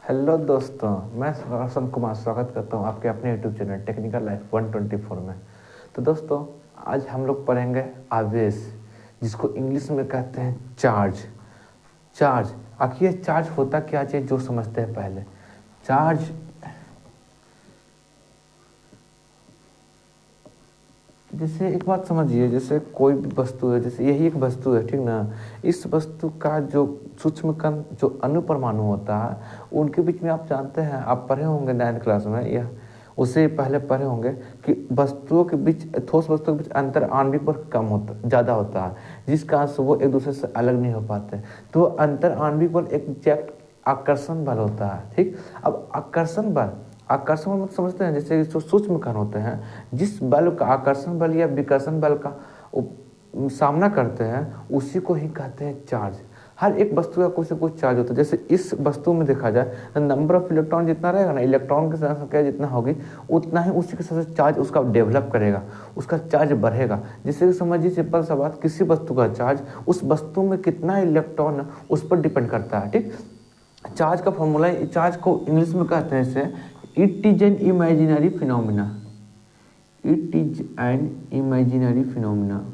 Hello दोस्तों, मैं रोशन कुमार स्वागत करता हूं आपके अपने यूट्यूब चैनल टेक्निकल लाइफ 124 में। तो दोस्तों, आज हम लोग पढ़ेंगे आवेश, जिसको इंग्लिश में कहते हैं चार्ज। चार्ज आखिर ये चार्ज होता क्या चाहिए, जो समझते हैं पहले। चार्ज जैसे एक बात समझिए, जैसे कोई भी वस्तु है, जैसे यही एक वस्तु है, ठीक ना। इस वस्तु का जो सूक्ष्म कण, जो अणु परमाणु होता है, उनके बीच में आप जानते हैं, आप पढ़े होंगे 9th क्लास में या उससे पहले पढ़े होंगे कि वस्तुओं के बीच, ठोस वस्तुओं के बीच अंतर आणविक बल कम होता, ज़्यादा होता है, जिस कारण से वो एक दूसरे से अलग नहीं हो पाते। तो अंतर आणविक बल एक एग्जैक्ट आकर्षण बल होता है, ठीक। अब आकर्षण बल मतलब समझते हैं, जैसे जो सूक्ष्म कण होते हैं, जिस बल का आकर्षण बल या विकर्षण बल का सामना करते हैं, उसी को ही कहते हैं चार्ज। हर एक वस्तु का कुछ न कुछ चार्ज होता है। जैसे इस वस्तु में देखा जाए तो नंबर ऑफ इलेक्ट्रॉन जितना रहेगा ना, इलेक्ट्रॉन की संख्या जितना होगी, उतना ही उसी के साथ चार्ज उसका डेवलप करेगा, उसका चार्ज बढ़ेगा। जैसे कि समझिए सिंपल सा बात, किसी वस्तु का चार्ज उस वस्तु में कितना इलेक्ट्रॉन है उस पर डिपेंड करता है, ठीक। चार्ज का फॉर्मूला, चार्ज को इंग्लिश में कहते हैं इसे, it is an imaginary phenomena. It is an imaginary phenomena.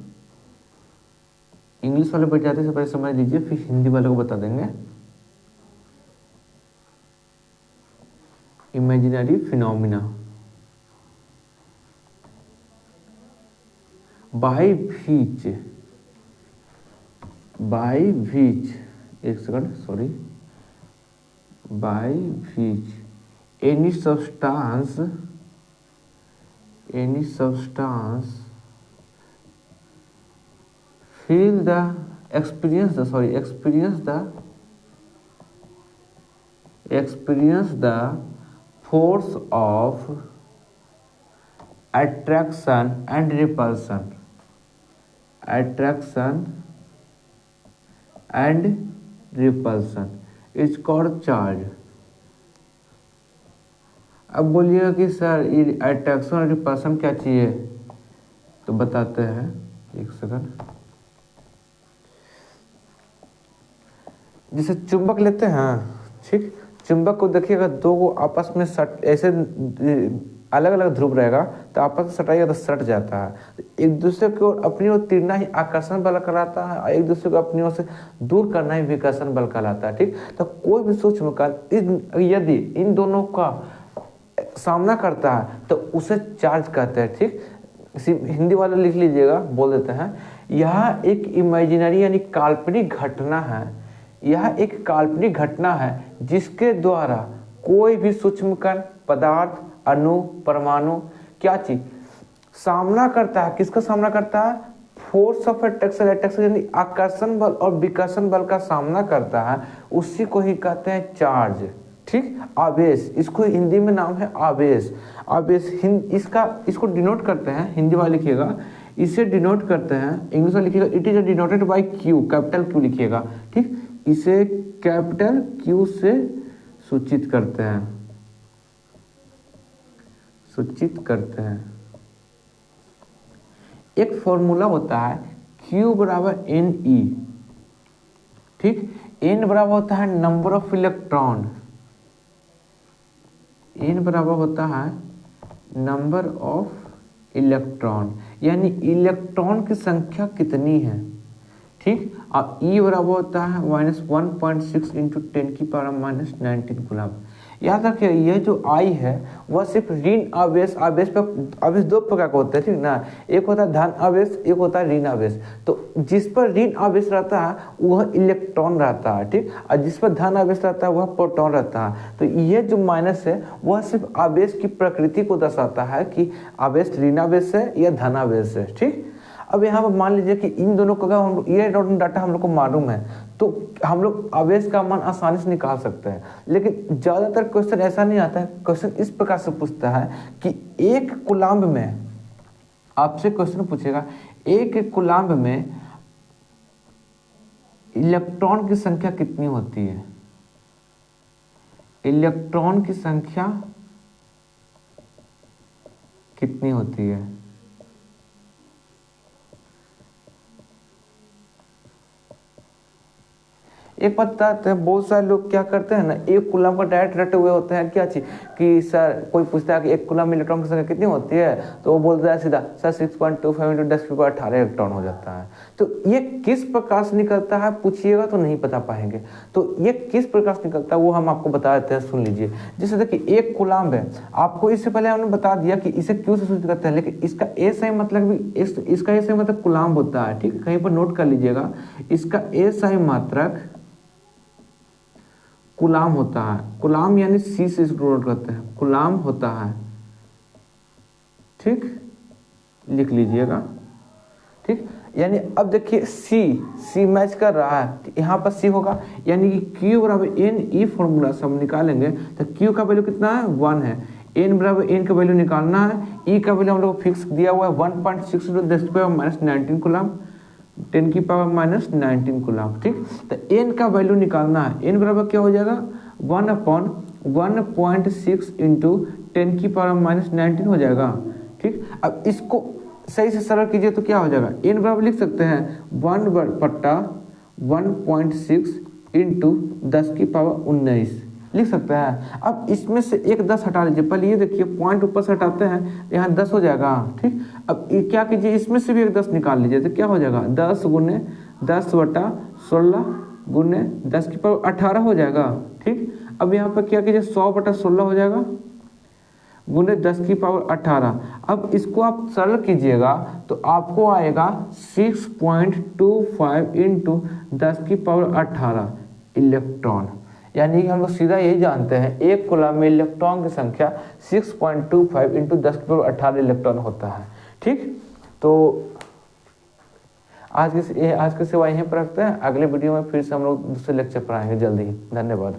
English वाले बैठ जाते हैं, पहले समझ लीजिए, फिर हिंदी वाले को बता देंगे। इमेजिनरी फिनोमिना बाय व्हिच, एक second, sorry, by which any substance feel the experience the force of attraction and repulsion is called charge। अब बोलिएगा कि सर ये अट्रैक्शन और रिपल्शन क्या चाहिए, तो बताते हैं, एक सेकंड। जैसे चुंबक लेते हैं, ठीक, चुंबक को देखिएगा, दो को आपस में सट, ऐसे अलग अलग ध्रुव रहेगा तो आपस में सटाइएगा तो सट जाता है। एक दूसरे को अपनी ओर तीरना ही आकर्षण बल कहलाता है, और एक दूसरे को अपनी ओर से दूर करना ही विकर्षण बल कहलाता है, ठीक। तो कोई भी सूक्ष्म कण यदि इन दोनों का सामना करता है तो उसे चार्ज कहते हैं, ठीक। हिंदी वाले लिख लीजिएगा, बोल देते हैं, यह एक इमेजिनरी यानी काल्पनिक घटना है। यह एक काल्पनिक घटना है जिसके द्वारा कोई भी सूक्ष्म कण, पदार्थ, अणु, परमाणु, क्या चीज सामना करता है। किसका सामना करता है? फोर्स ऑफ अट्रैक्शन यानी आकर्षण बल और विकर्षण बल का सामना करता है, उसी को ही कहते हैं चार्ज, ठीक। आवेश, इसको हिंदी में नाम है आवेश। इसको डिनोट करते हैं, हिंदी वाले लिखिएगा, इसे डिनोट करते हैं, इंग्लिश में लिखिएगा, it is denoted by Q, capital Q लिखिएगा, ठीक। इसे कैपिटल क्यू से सूचित करते हैं। एक फॉर्मूला होता है Q बराबर NE, ठीक। N बराबर होता है नंबर ऑफ इलेक्ट्रॉन, N बराबर होता है नंबर ऑफ इलेक्ट्रॉन, यानी इलेक्ट्रॉन की संख्या कितनी है, ठीक। और E बराबर होता है -1.6 इंटू 10⁻⁻19 कूलम। याद रखिए, यह जो I है वह सिर्फ ऋण आवेश पर, आवेश दो प्रकार का होता है, ठीक ना। एक होता है धन आवेश, एक होता है ऋण आवेश। तो जिस पर ऋण आवेश रहता है वह इलेक्ट्रॉन रहता है, ठीक, और जिस पर धन आवेश रहता है वह प्रोटॉन रहता है। तो यह जो माइनस है वह सिर्फ आवेश की प्रकृति को दर्शाता है कि आवेश ऋण आवेश है या धन आवेश है, ठीक। अब यहाँ पर मान लीजिए कि इन दोनों का ये डाटा हम लोग को मालूम है, तो हम लोग आवेश का मान आसानी से निकाल सकते हैं। लेकिन ज़्यादातर क्वेश्चन ऐसा नहीं आता है। क्वेश्चन इस प्रकार से पूछता है कि एक कूलम्ब में, आपसे क्वेश्चन पूछेगा, एक कूलम्ब में इलेक्ट्रॉन की संख्या कितनी होती है? इलेक्ट्रॉन की संख्या कितनी होती है? एक बात बताते हैं, बहुत सारे लोग क्या करते हैं ना, एक कूलम का डायरेक्ट रटे हुए होते हैं क्या चीज कि सर कोई पूछता है कि एक कूलम में इलेक्ट्रॉन की संख्या कितनी होती है, तो वो बोलता है सीधा सर 6.25 × 10⁻18 इलेक्ट्रॉन हो जाता है। तो ये किस प्रकार से निकलता है पूछिएगा तो नहीं बता पाएंगे। तो ये किस प्रकार से निकलता है वो हम आपको बता देते हैं, सुन लीजिए। जैसे देखिए एक कूलम है, आपको इससे पहले हमने बता दिया कि इसे क्यों से सूचित करते हैं, लेकिन इसका ए सही मतलब भी इसका ए सही मतलब कूलम होता है, ठीक है, कहीं पर नोट कर लीजिएगा। इसका ए सही मात्रक कूलम होता है, कूलम यानी सी से इसको नोट करते हैं, कूलम होता है, ठीक, लिख लीजिएगा, ठीक। यानी अब देखिए सी मैच कर रहा है, यहाँ पर सी होगा, यानी कि Q बराबर एन, ई फॉर्मूला से हम निकालेंगे तो Q का वैल्यू कितना है 1 है, एन बराबर एन का वैल्यू निकालना है, ई का वैल्यू हम लोग फिक्स दिया हुआ है 1.6 × 10⁻−19 कूलम, 10⁻−19 कूलम, ठीक। तो एन का वैल्यू निकालना है, एन बराबर क्या हो जाएगा 1/1.6 × 10⁻−19 हो जाएगा, ठीक। अब इसको सही से सरल कीजिए तो क्या हो जाएगा, एन बराबर लिख सकते हैं 1/1.6 × 10⁻19 लिख सकते हैं। अब इसमें से एक 10 हटा लीजिए, पहले ये देखिए पॉइंट ऊपर से हटाते हैं, यहाँ 10 हो जाएगा, ठीक। अब ये क्या कीजिए, इसमें से भी एक 10 निकाल लीजिए तो क्या हो जाएगा 10 × 10/16 × 10⁻18 हो जाएगा, ठीक। अब यहाँ पर क्या कीजिए 100/16 हो जाएगा गुने 10⁻18। अब इसको आप सरल कीजिएगा तो आपको आएगा 6.25 × 10⁻18 इलेक्ट्रॉन। यानी कि हम लोग सीधा यही जानते हैं एक कूलम में इलेक्ट्रॉन की संख्या 6.25 × 10⁻18 इलेक्ट्रॉन होता है, ठीक। तो आज के सेवा यहीं पर रखते हैं, अगले वीडियो में फिर से हम लोग दूसरे लेक्चर पर आएंगे जल्दी ही। धन्यवाद।